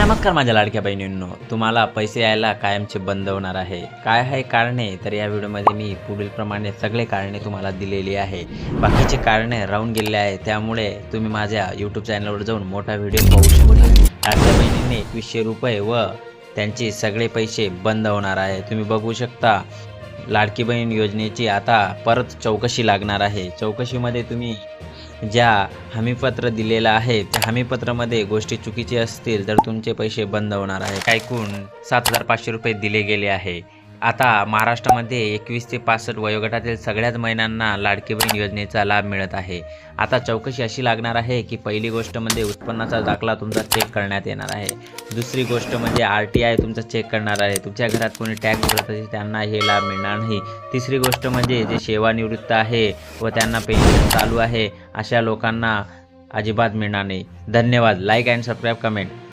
नमस्कार माझ्या लाडक्या बहिणींनो, तुम्हाला पैसे यायला कायमचे बंद होणार आहे. काय आहे कारणे? तर या व्हिडिओमध्ये मी पुढीलप्रमाणे सगळे कारणे तुम्हाला दिलेली आहे. बाकीचे कारणे राहून गेले आहे, त्यामुळे तुम्ही माझ्या यूट्यूब चॅनलवर जाऊन मोठा व्हिडिओ पाहू शकता. लाडक्या बहिणींनी 2100 रुपये व त्यांचे सगळे पैसे बंद होणार आहे. तुम्ही बघू शकता लाडकी बहीण योजनेची आता परत चौकशी लागणार आहे. चौकशीमध्ये तुम्ही ज्या हमीपत्र दिलेलं आहे त्या हमीपत्रामध्ये गोष्टी चुकीची असतील तर तुमचे पैसे बंद होणार आहे. एकूण 7,500 रुपये दिले गेले आहे. आता महाराष्ट्रामध्ये 21 ते 65 वयोगटातील सगळ्याच महिलांना लाडकी बहीण योजनेचा लाभ मिळत आहे. आता चौकशी अशी लागणार आहे की पहिली गोष्ट म्हणजे उत्पन्नाचा दाखला तुमचा चेक करण्यात येणार आहे. दुसरी गोष्ट म्हणजे RTI तुमचा चेक करणार आहे. तुमच्या घरात कोणी टॅक्स भरत असेल त्यांना हे लाभ मिळणार नाही. तिसरी गोष्ट म्हणजे जे सेवानिवृत्त आहे व त्यांना पेन्शन चालू आहे अशा लोकांना अजिबात मिळणार नाही. धन्यवाद. Like and subscribe, comment.